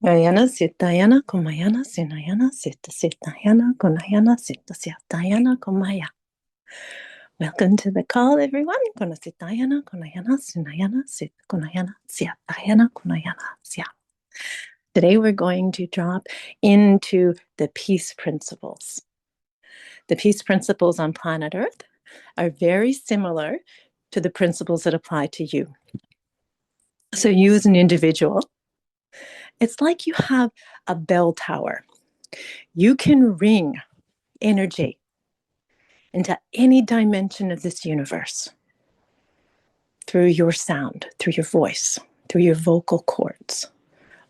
Ayana Sitayana Kumayana Sinayana Sita Sitayana Kunayana Sita Sitayana Kumaya. Welcome to the call, everyone. Kuna Sitayana Kunayana Sinayana Sita Kunayana Sitayana Kunayana Sia. Today we're going to drop into the peace principles. The peace principles on planet Earth are very similar to the principles that apply to you. So you as an individual, it's like you have a bell tower. You can ring energy into any dimension of this universe through your sound, through your voice, through your vocal cords.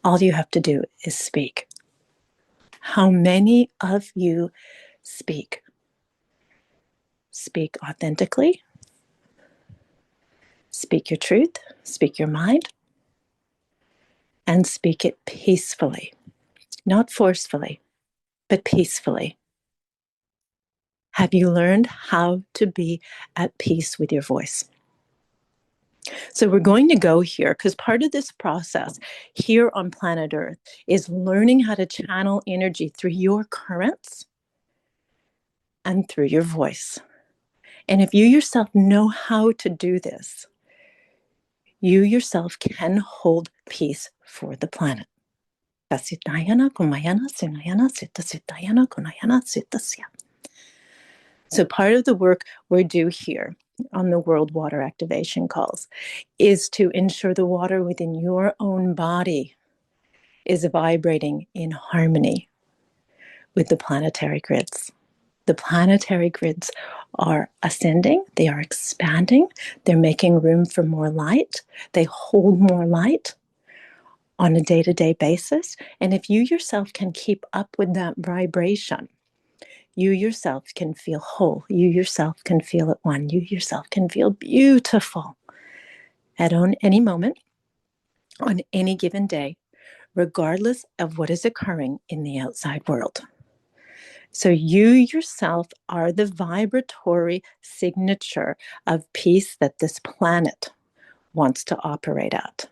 All you have to do is speak. How many of you speak? Speak authentically. Speak your truth. Speak your mind. And speak it peacefully. Not forcefully, but peacefully. Have you learned how to be at peace with your voice? So we're going to go here because part of this process here on planet Earth is learning how to channel energy through your currents and through your voice. And if you yourself know how to do this, you yourself can hold peace for the planet. So part of the work we do here on the World Water Activation Calls is to ensure the water within your own body is vibrating in harmony with the planetary grids. The planetary grids are ascending, they are expanding, they're making room for more light, they hold more light on a day-to-day basis. And if you yourself can keep up with that vibration, you yourself can feel whole. You yourself can feel at one. You yourself can feel beautiful at any moment, on any given day, regardless of what is occurring in the outside world. So you yourself are the vibratory signature of peace that this planet wants to operate at.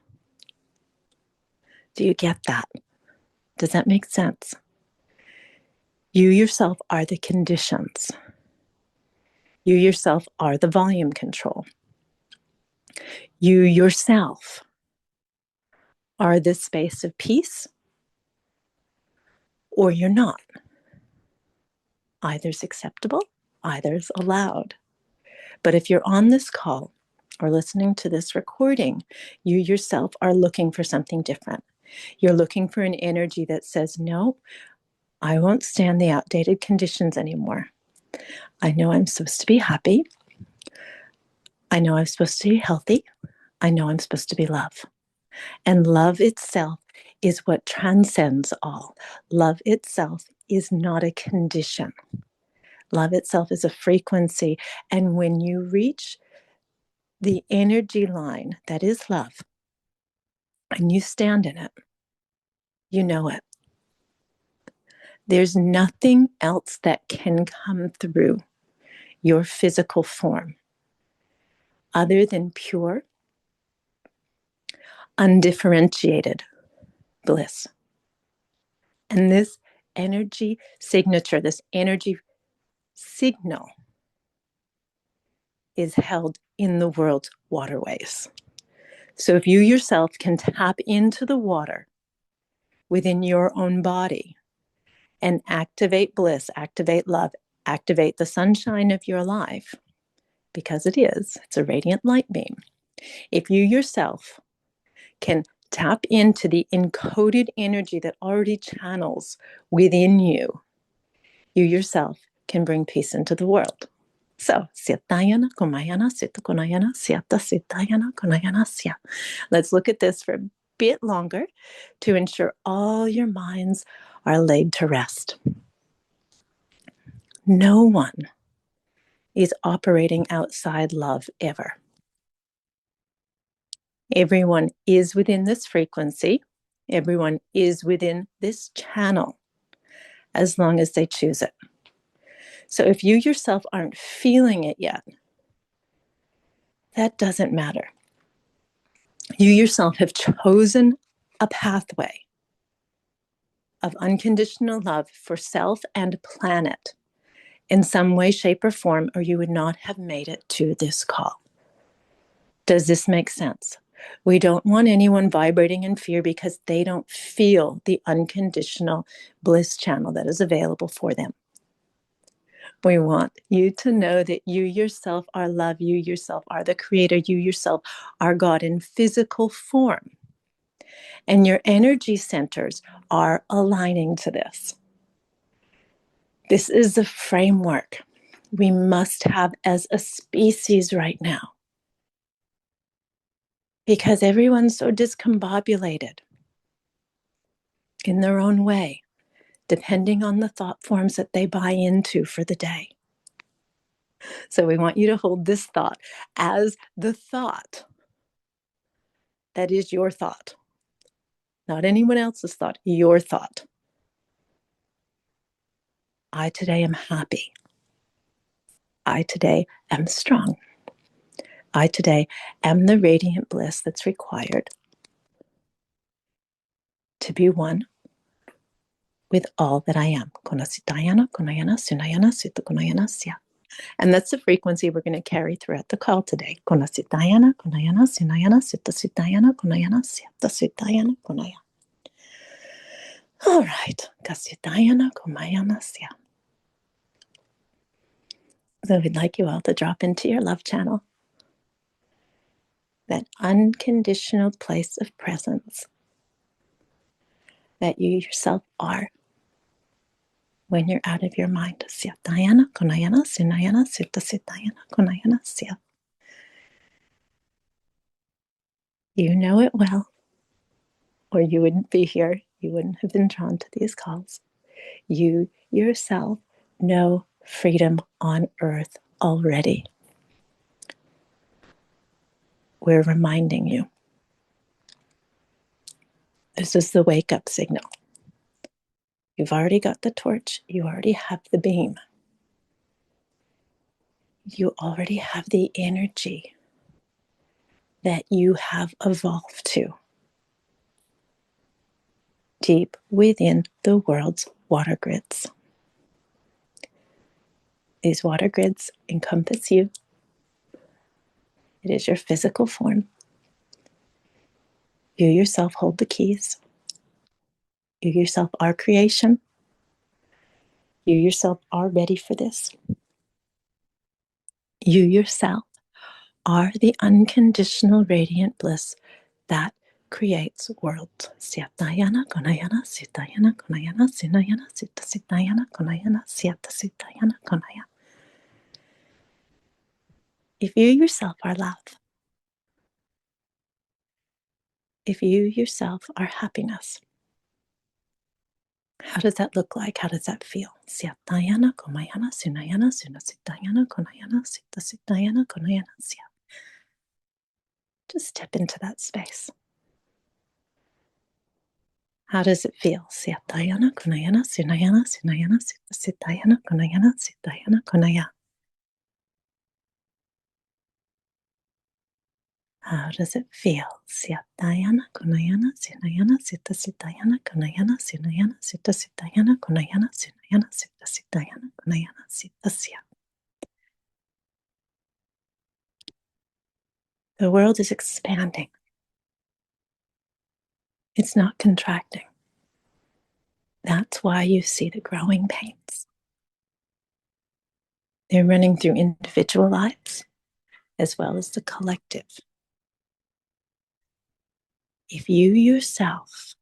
Do you get that? Does that make sense? You yourself are the conditions. You yourself are the volume control. You yourself are the space of peace, or you're not. Either's acceptable, either's allowed. But if you're on this call or listening to this recording, you yourself are looking for something different. You're looking for an energy that says, no, I won't stand the outdated conditions anymore. I know I'm supposed to be happy. I know I'm supposed to be healthy. I know I'm supposed to be love. And love itself is what transcends all. Love itself is not a condition. Love itself is a frequency. And when you reach the energy line that is love, and you stand in it, you know it. There's nothing else that can come through your physical form other than pure, undifferentiated bliss. And this energy signature, this energy signal is held in the world's waterways. So if you yourself can tap into the water within your own body and activate bliss, activate love, activate the sunshine of your life, because it's a radiant light beam. If you yourself can tap into the encoded energy that already channels within you, you yourself can bring peace into the world. So, Sitayana, Kumayana, Sita Kunayana, Siata, Sitayana, Kunayana, Sia. Let's look at this for a bit longer to ensure all your minds are laid to rest. No one is operating outside love ever. Everyone is within this frequency. Everyone is within this channel as long as they choose it. So if you yourself aren't feeling it yet, that doesn't matter. You yourself have chosen a pathway of unconditional love for self and planet in some way, shape, or form, or you would not have made it to this call. Does this make sense? We don't want anyone vibrating in fear because they don't feel the unconditional bliss channel that is available for them. We want you to know that you yourself are love, you yourself are the creator, you yourself are God in physical form. And your energy centers are aligning to this. This is the framework we must have as a species right now. Because everyone's so discombobulated in their own way, depending on the thought forms that they buy into for the day. So we want you to hold this thought as the thought that is your thought, not anyone else's thought, your thought. I today am happy. I today am strong. I today am the radiant bliss that's required to be one with all that I am. And that's the frequency we're going to carry throughout the call today. All right. So we'd like you all to drop into your love channel, that unconditional place of presence that you yourself are when you're out of your mind. You know it well, or you wouldn't be here. You wouldn't have been drawn to these calls. You yourself know freedom on earth already. We're reminding you. This is the wake up signal. You've already got the torch. You already have the beam. You already have the energy that you have evolved to deep within the world's water grids. These water grids encompass you. It is your physical form. You yourself hold the keys. You yourself are creation. You yourself are ready for this. You yourself are the unconditional radiant bliss that creates worlds. Siatayana, konayana, sitayana, konayana, sinayana, sitasitayana, konayana, siatasitayana, konaya. If you yourself are love, if you yourself are happiness, how does that look like? How does that feel? Siatayana, komayana, sinayana, sinasitayana, konayana, sitasitayana, konayana, sia. Just step into that space. How does it feel? Siatayana, konayana, sinayana, sinayana, sitasitayana, konayana, sitayana, konaya. How does it feel? Siatayana, konayana, sinayana, sitasitayana, konayana, sinayana, sitasitayana, konayana, sinayana, sitasitayana, konayana, sitasya. The world is expanding. It's not contracting. That's why you see the growing pains. They're running through individual lives as well as the collective. If you yourself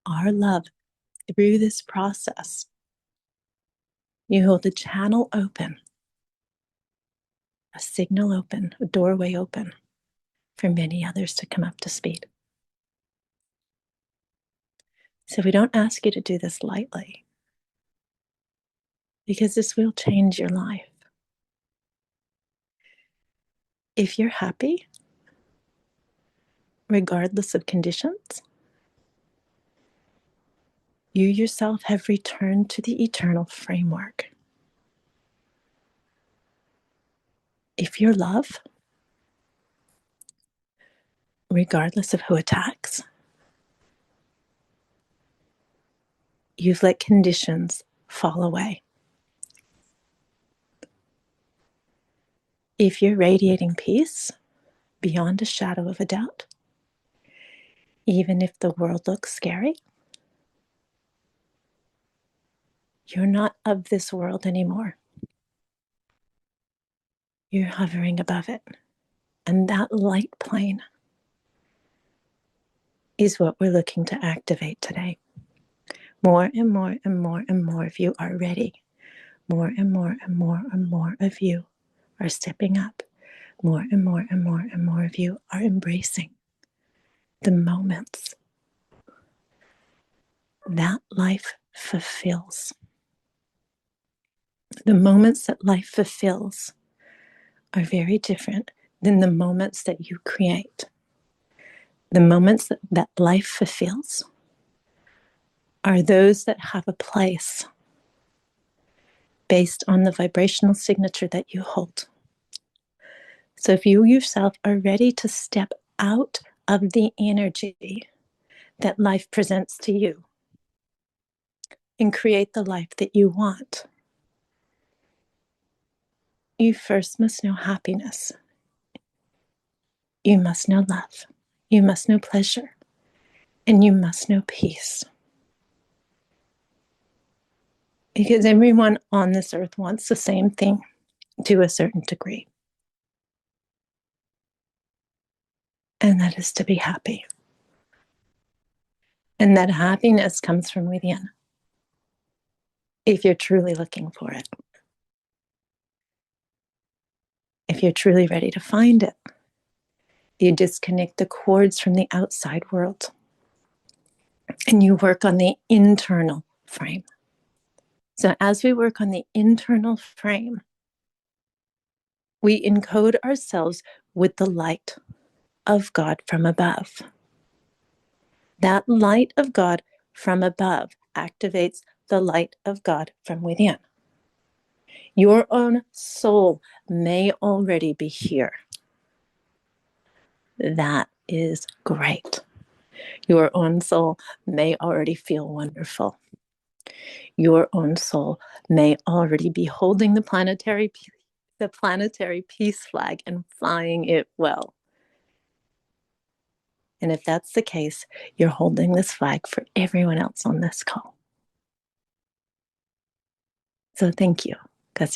are love through this process, you hold the channel open, a signal open, a doorway open for many others to come up to speed. So we don't ask you to do this lightly, because this will change your life. If you're happy, regardless of conditions, you yourself have returned to the eternal framework. If you're love, regardless of who attacks, You've let conditions fall away. If you're radiating peace beyond a shadow of a doubt, even if the world looks scary, you're not of this world anymore. You're hovering above it. And that light plane is what we're looking to activate today. More and more and more and more of you are ready. More and more and more and more of you are stepping up. More and more and more and more of you are embracing the moments that life fulfills. The moments that life fulfills are very different than the moments that you create. The moments that life fulfills are those that have a place based on the vibrational signature that you hold. So if you yourself are ready to step out of the energy that life presents to you and create the life that you want, you first must know happiness. You must know love. You must know pleasure. And you must know peace. Because everyone on this earth wants the same thing to a certain degree. And that is to be happy. And that happiness comes from within, if you're truly looking for it. If you're truly ready to find it, you disconnect the cords from the outside world and you work on the internal frame. So as we work on the internal frame, we encode ourselves with the light of God from above. That light of God from above activates the light of God from within. Your own soul may already be here. That is great. Your own soul may already feel wonderful. Your own soul may already be holding the planetary peace flag and flying it well. And if that's the case, you're holding this flag for everyone else on this call. So thank you. For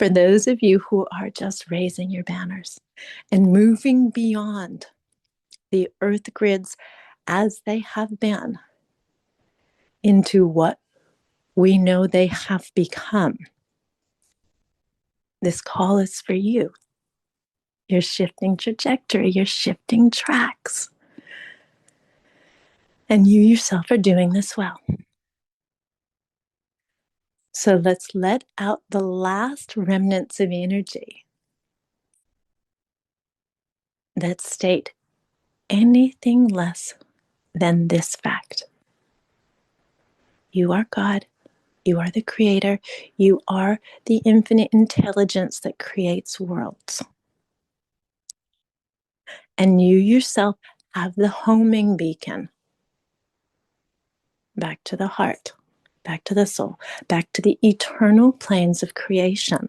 those of you who are just raising your banners and moving beyond the earth grids as they have been into what we know they have become, this call is for you. You're shifting trajectory, you're shifting tracks. And you yourself are doing this well. So let's let out the last remnants of energy that state anything less than this fact. You are God. You are the creator. You are the infinite intelligence that creates worlds. And you yourself have the homing beacon back to the heart, back to the soul, back to the eternal planes of creation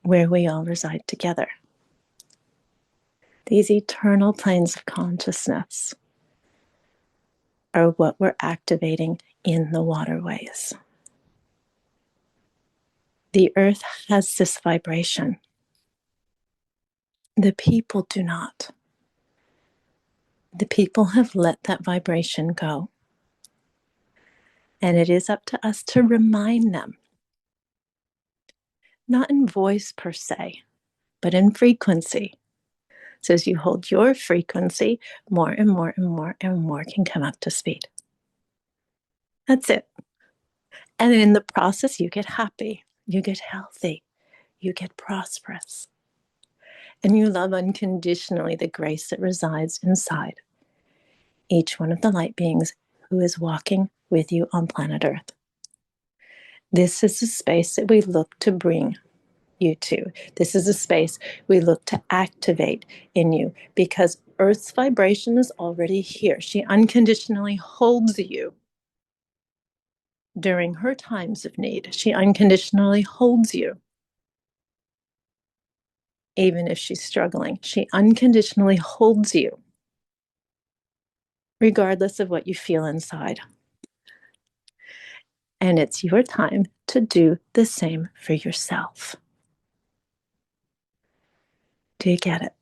where we all reside together. These eternal planes of consciousness are what we're activating in the waterways. The earth has this vibration. The people do not. The people have let that vibration go. And it is up to us to remind them, not in voice per se, but in frequency. So as you hold your frequency, more and more and more and more can come up to speed. That's it. And in the process, you get happy, you get healthy, you get prosperous. And you love unconditionally the grace that resides inside each one of the light beings who is walking with you on planet Earth. This is the space that we look to bring you to. This is a space we look to activate in you because Earth's vibration is already here. She unconditionally holds you during her times of need. She unconditionally holds you. Even if she's struggling, she unconditionally holds you, regardless of what you feel inside. And it's your time to do the same for yourself. Do you get it?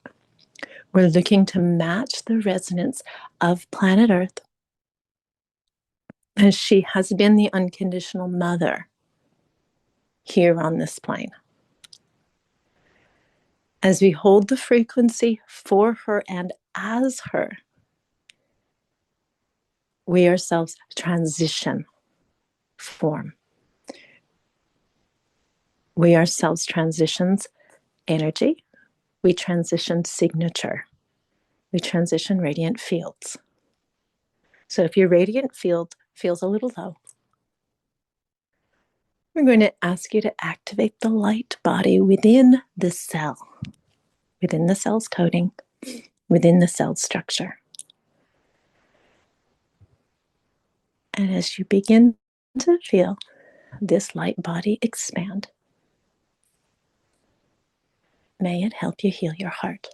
We're looking to match the resonance of planet Earth, as she has been the unconditional mother here on this plane. As we hold the frequency for her and as her, we ourselves transition form. We ourselves transitions energy. We transition signature. We transition radiant fields. So if your radiant field feels a little low, we're going to ask you to activate the light body within the cell, within the cell's coding, within the cell structure. And as you begin to feel this light body expand, may it help you heal your heart.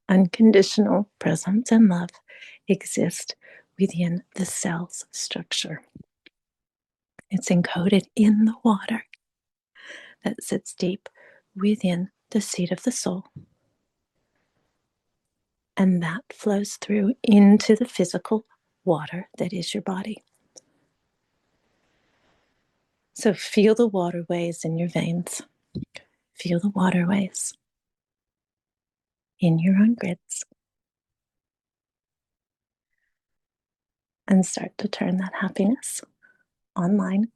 Unconditional presence and love exist within the cell's structure. It's encoded in the water that sits deep within the seat of the soul. And that flows through into the physical water that is your body. So feel the waterways in your veins. Feel the waterways in your own grids. And start to turn that happiness online.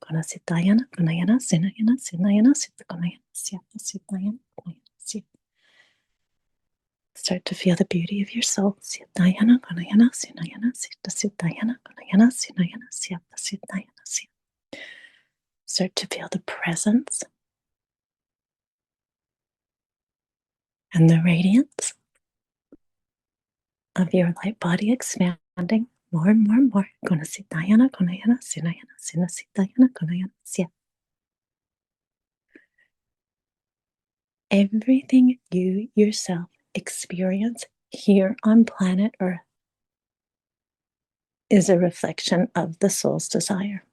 Start to feel the beauty of your soul. Start to feel the presence and the radiance of your light body expanding more and more and more. Everything you yourself experience here on planet Earth is a reflection of the soul's desire.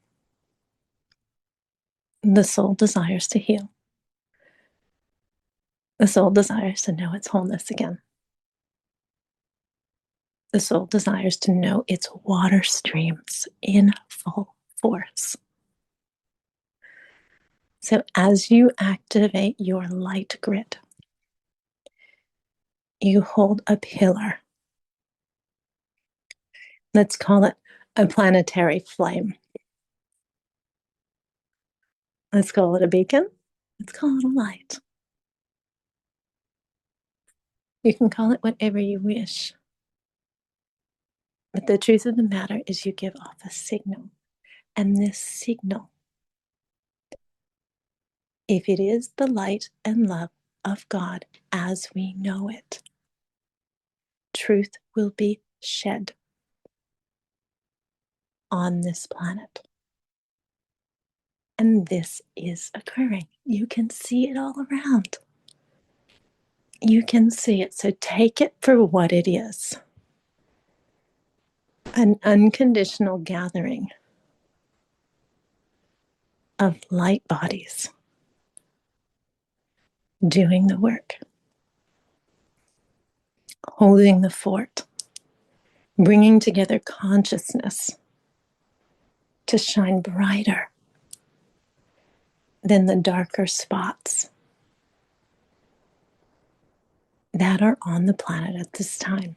The soul desires to heal. The soul desires to know its wholeness again. The soul desires to know its water streams in full force. So as you activate your light grid, you hold a pillar. Let's call it a planetary flame. Let's call it a beacon. Let's call it a light. You can call it whatever you wish. But the truth of the matter is you give off a signal. And this signal, if it is the light and love of God as we know it, truth will be shed on this planet. And this is occurring. You can see it all around. You can see it. So take it for what it is. An unconditional gathering of light bodies doing the work, holding the fort, bringing together consciousness to shine brighter than the darker spots that are on the planet at this time.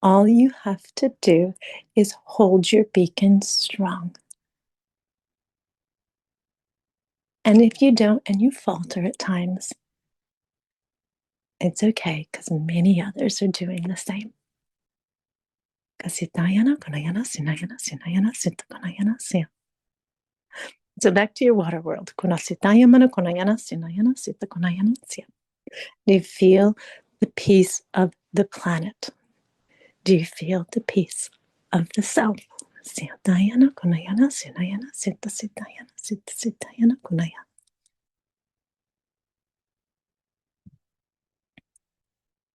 All you have to do is hold your beacon strong. And if you don't and you falter at times, it's okay, because many others are doing the same. Kasitayana, kunayana, sinayana, sinayana, sita, kunayana, siya. So back to your water world. Kunasitayamana, kunayana, sinayana, sita, kunayana, siya. Do you feel the peace of the planet? Do you feel the peace of the self? Sitayana, kunayana, sinayana, sita, sitayana, sita, sitayana, kunayana.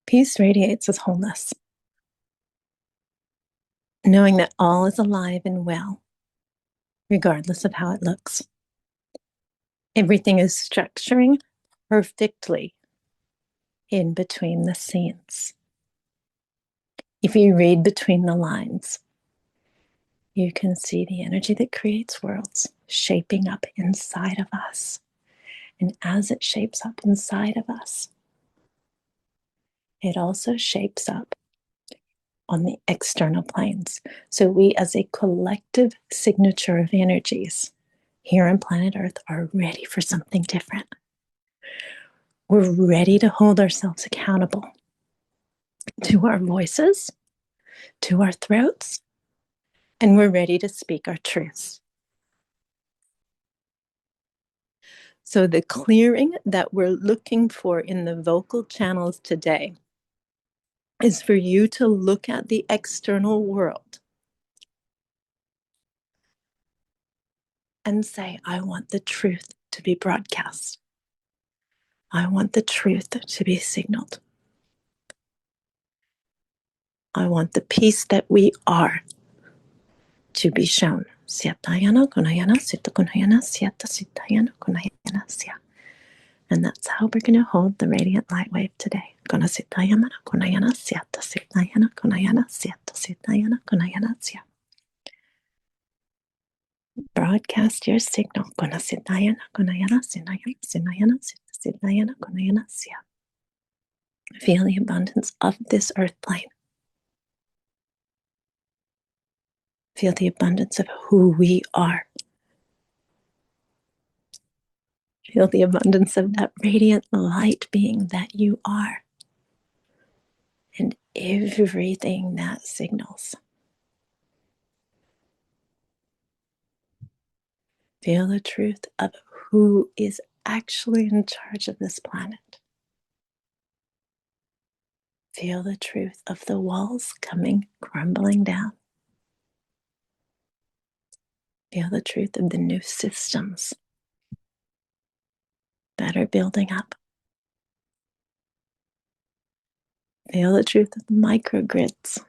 Peace radiates as wholeness, knowing that all is alive and well, regardless of how it looks. Everything is structuring perfectly in between the scenes. If you read between the lines, you can see the energy that creates worlds shaping up inside of us. And as it shapes up inside of us, it also shapes up on the external planes. So we, as a collective signature of energies here on planet Earth, are ready for something different. We're ready to hold ourselves accountable to our voices, to our throats, and we're ready to speak our truths. So the clearing that we're looking for in the vocal channels today is for you to look at the external world and say, I want the truth to be broadcast. I want the truth to be signaled. I want the peace that we are to be shown. And that's how we're going to hold the radiant light wave today. Broadcast your signal. Feel the abundance of this earth plane. Feel the abundance of who we are. Feel the abundance of that radiant light being that you are. And everything that signals. Feel the truth of who is actually in charge of this planet. Feel the truth of the walls coming crumbling down. Feel the truth of the new systems that are building up. Feel the truth of the microgrids,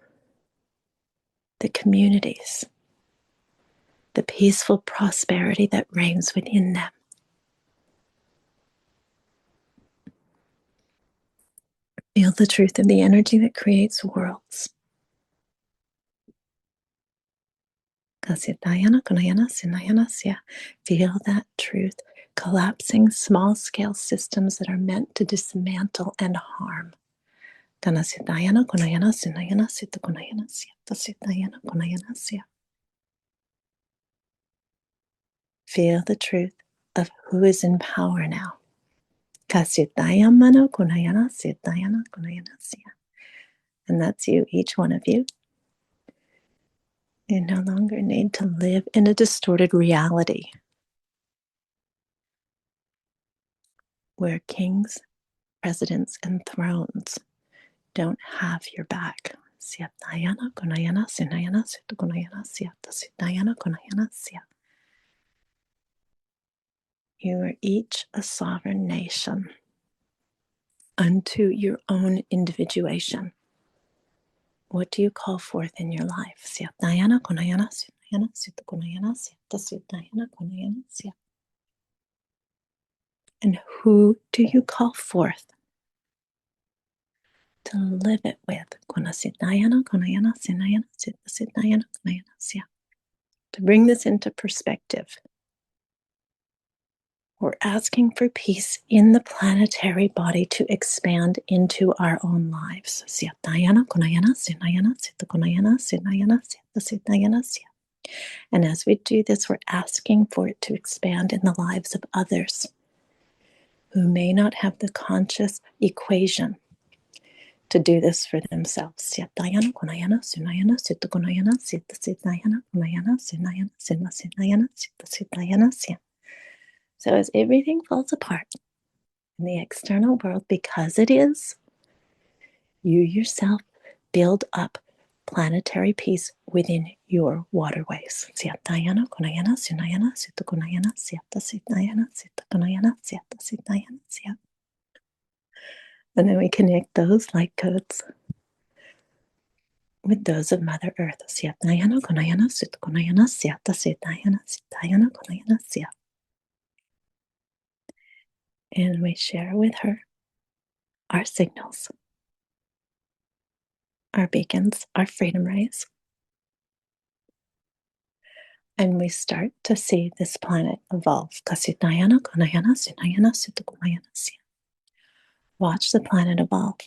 the communities, the peaceful prosperity that reigns within them. Feel the truth of the energy that creates worlds. Feel that truth collapsing small-scale systems that are meant to dismantle and harm. Feel the truth of who is in power now. And that's you, each one of you. You no longer need to live in a distorted reality where kings, presidents, and thrones don't have your back. You are each a sovereign nation unto your own individuation. What do you call forth in your life? And who do you call forth to live it with? To bring this into perspective, we're asking for peace in the planetary body to expand into our own lives. And as we do this, we're asking for it to expand in the lives of others who may not have the conscious equation to do this for themselves. Siatayana, kunayana, sunayana, sitakunayana, sitasitayana, kunayana, sunayana, sinasitayana, sitasitayana, siya. So as everything falls apart in the external world, because it is, you yourself build up planetary peace within your waterways. Siatayana, kunayana, sunayana, sitakunayana, siatasitayana, sitakunayana, siatasitayana, siya. And then we connect those light codes with those of Mother Earth. Siatayana, kunayana, sitakunayana, siatasitayana, sitayana, kunayana, siya. And we share with her our signals, our beacons, our freedom rays. And we start to see this planet evolve. Kasitayana, kunayana, sinayana, sitakunayana, siya. Watch the planet evolve.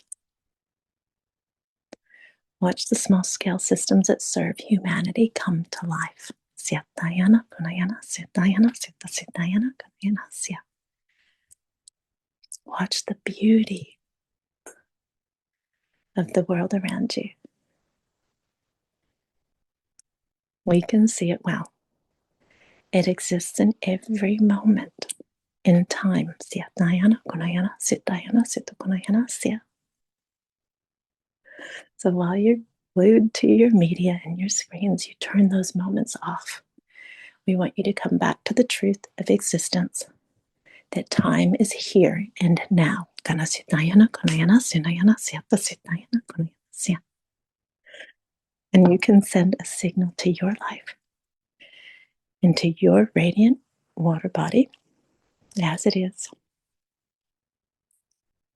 Watch the small-scale systems that serve humanity come to life. Siatayana, kunayana, sitayana, sitasitayana, kunayana, siya. Watch the beauty of the world around you. We can see it well. It exists in every moment in time. Siatayana, kunayana, sitayana, sitakunayana, siya. So while you're glued to your media and your screens, you turn those moments off. We want you to come back to the truth of existence, that time is here and now. And you can send a signal to your life, into your radiant water body, as it is,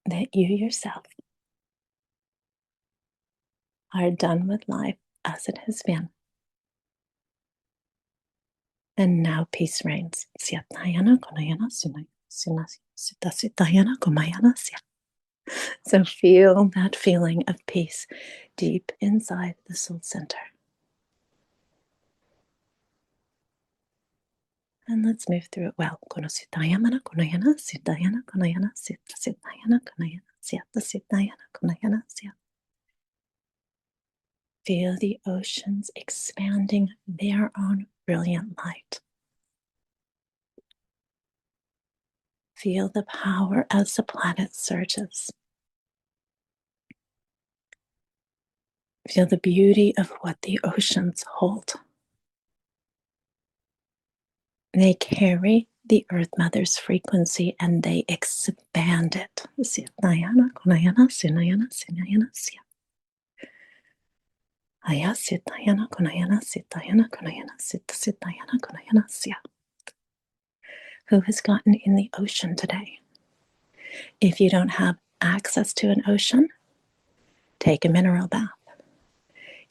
that you yourself are done with life as it has been. And now peace reigns. So feel that feeling of peace deep inside the soul center. And let's move through it well. Feel the oceans expanding their own brilliant light. Feel the power as the planet surges. Feel the beauty of what the oceans hold. They carry the Earth Mother's frequency and they expand it. Who has gotten in the ocean today? If you don't have access to an ocean, take a mineral bath.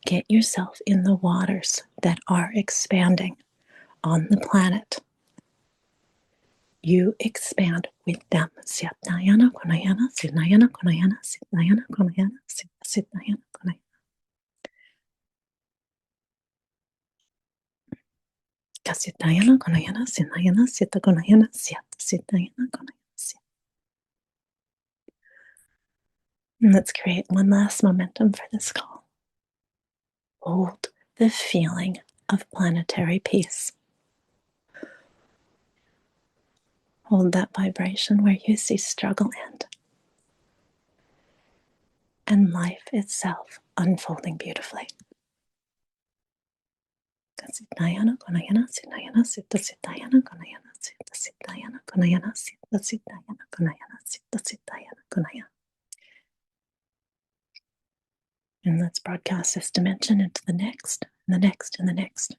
Get yourself in the waters that are expanding on the planet. You expand with them. And let's create one last momentum for this call. Hold the feeling of planetary peace. Hold that vibration where you see struggle end and life itself unfolding beautifully. And let's broadcast this dimension into the next, and the next, and the next.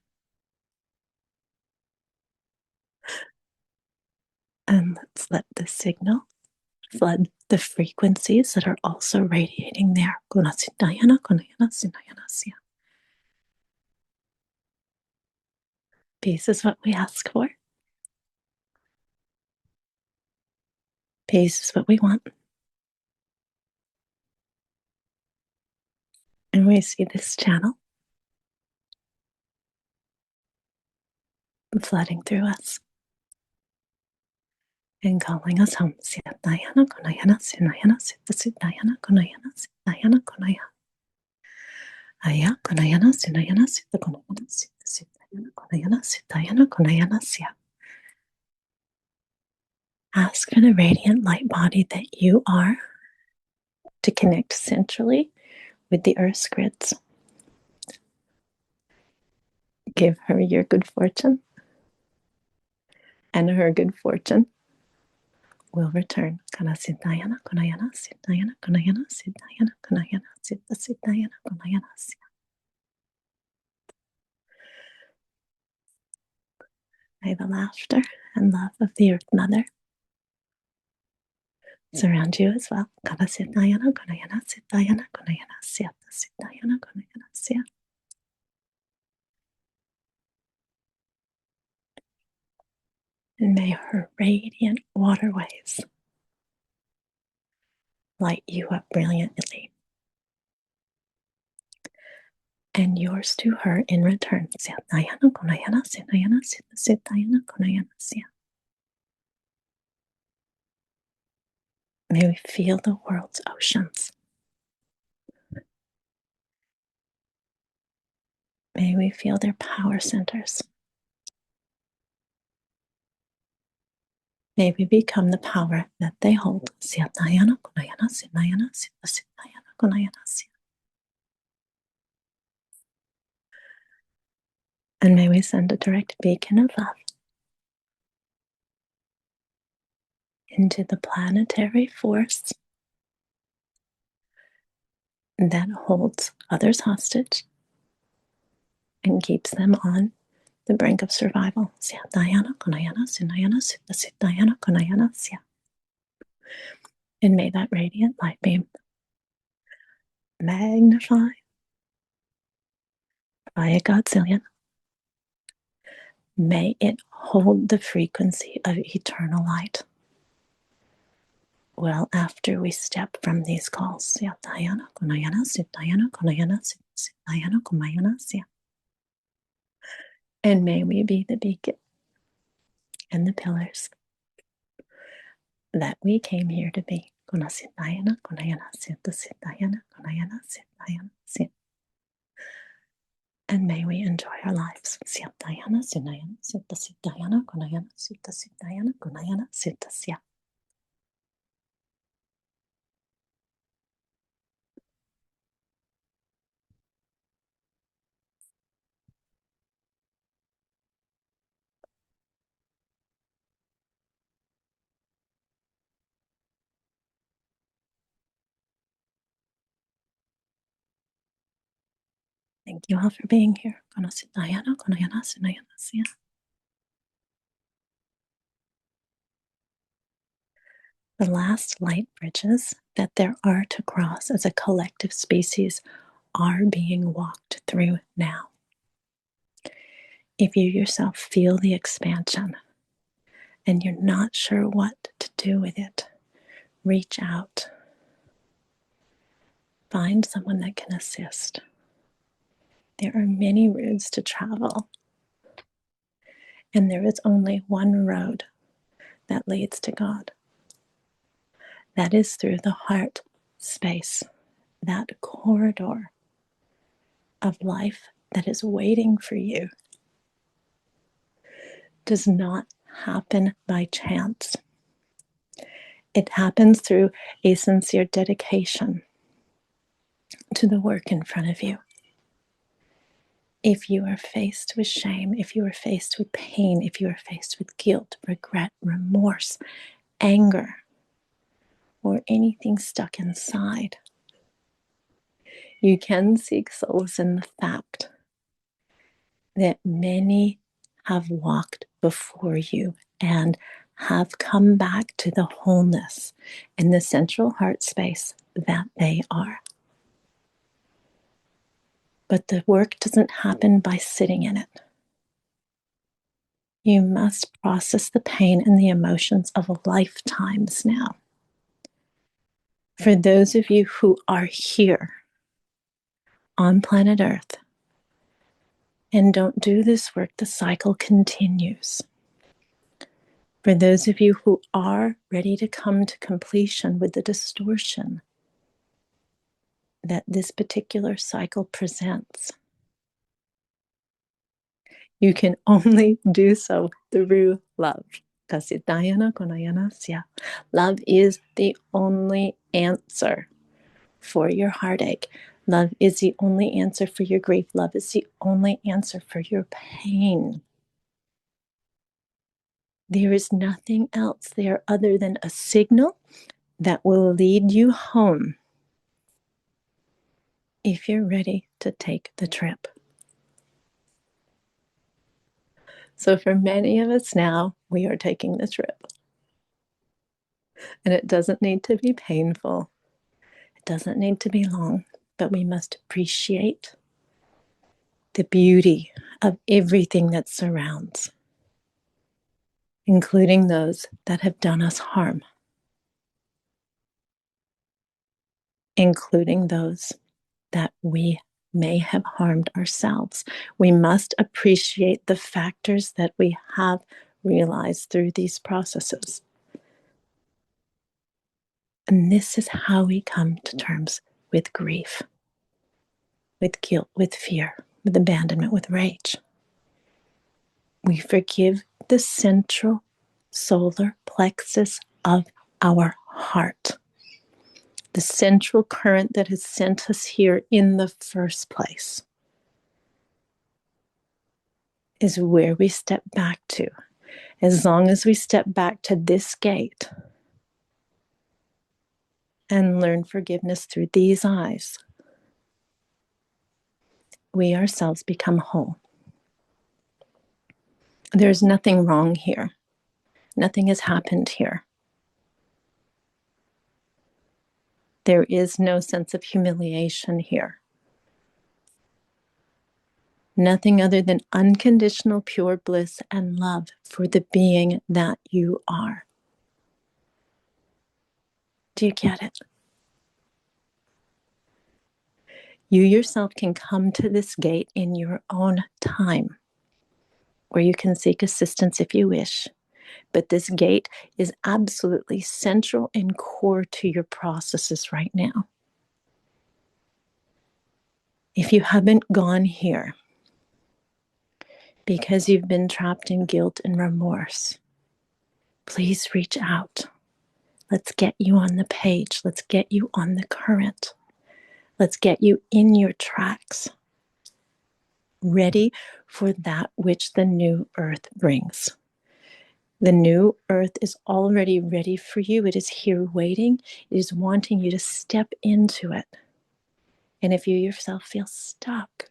And let's let the signal flood the frequencies that are also radiating there. Peace is what we ask for. Peace is what we want. And we see this channel flooding through us. And calling us home. Siatayana Kunayana Sinayana Sita Sitayana Kunayana Sitayana Kunaya. Aya Kunayana Sinayana Sita Kunayana Sita Sitayana Kunayana Sitayana Kunayana Sia. Ask for the radiant light body that you are to connect centrally with the Earth's grids. Give her your good fortune, and her good fortune will return. Kana Sitayana Kunayana Sitayana Kunayana Sitayana Kunayana Sita Sitayana Kunayana Sia. May the laughter and love of the Earth Mother surround you as well. And may her radiant waterways light you up brilliantly. And yours to her in return. May we feel the world's oceans. May we feel their power centers. May we become the power that they hold. And may we send a direct beacon of love into the planetary force that holds others hostage and keeps them on the brink of survival. And may that radiant light beam magnify by a godzillion. May it hold the frequency of eternal light well after we step from these calls. And may we be the beacon and the pillars that we came here to be. And may we enjoy our lives. Thank you all for being here. The last light bridges that there are to cross as a collective species are being walked through now. If you yourself feel the expansion and you're not sure what to do with it, reach out. Find someone that can assist. There are many roads to travel, and there is only one road that leads to God. That is through the heart space, that corridor of life that is waiting for you. Does not happen by chance. It happens through a sincere dedication to the work in front of you. If you are faced with shame, if you are faced with pain, if you are faced with guilt, regret, remorse, anger, or anything stuck inside, you can seek solace in the fact that many have walked before you and have come back to the wholeness and the central heart space that they are. But the work doesn't happen by sitting in it. You must process the pain and the emotions of lifetimes now. For those of you who are here on planet Earth and don't do this work, the cycle continues. For those of you who are ready to come to completion with the distortion that this particular cycle presents, you can only do so through love. Love is the only answer for your heartache. Love is the only answer for your grief. Love is the only answer for your pain. There is nothing else there other than a signal that will lead you home if you're ready to take the trip. So for many of us now, we are taking the trip. And it doesn't need to be painful. It doesn't need to be long, but we must appreciate the beauty of everything that surrounds, including those that have done us harm, including those that we may have harmed ourselves. We must appreciate the factors that we have realized through these processes. And this is how we come to terms with grief, with guilt, with fear, with abandonment, with rage. We forgive the central solar plexus of our heart, the central current that has sent us here in the first place, is where we step back to. As long as we step back to this gate and learn forgiveness through these eyes, we ourselves become whole. There's nothing wrong here. Nothing has happened here. There is no sense of humiliation here. Nothing other than unconditional pure bliss and love for the being that you are. Do you get it? You yourself can come to this gate in your own time, where you can seek assistance if you wish. But this gate is absolutely central and core to your processes right now. If you haven't gone here because you've been trapped in guilt and remorse, please reach out. Let's get you on the page. Let's get you on the current. Let's get you in your tracks, ready for that which the new earth brings. The new earth is already ready for you. It is here waiting. It is wanting you to step into it. And if you yourself feel stuck,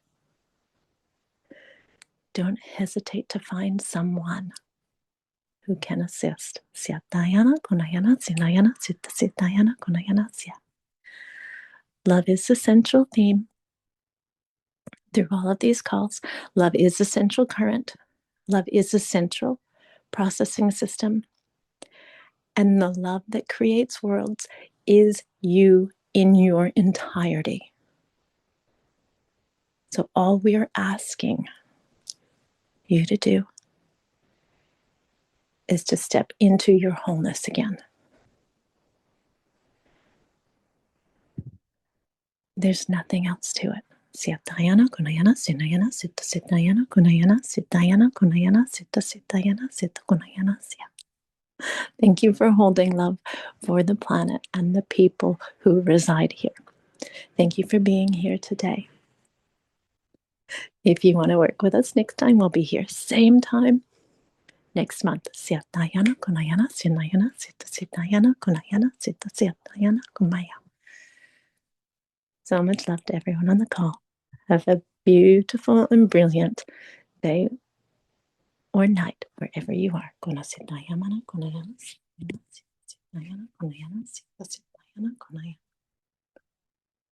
don't hesitate to find someone who can assist. Love is the central theme through all of these calls. Love is the central current. Love is the central processing system. And the love that creates worlds is you in your entirety. So all we are asking you to do is to step into your wholeness again. There's nothing else to it. Siatayana, kunayana, sinayana, sita sitayana, kunayana, sitayana, kunayana, sita sitayana, sita kunayana, sia. Thank you for holding love for the planet and the people who reside here. Thank you for being here today. If you want to work with us next time, we'll be here same time next month. Siatayana, kunayana, sinayana, sita sitayana, kunayana, sita siatayana, kumaya. So much love to everyone on the call. Have a beautiful and brilliant day or night, wherever you are.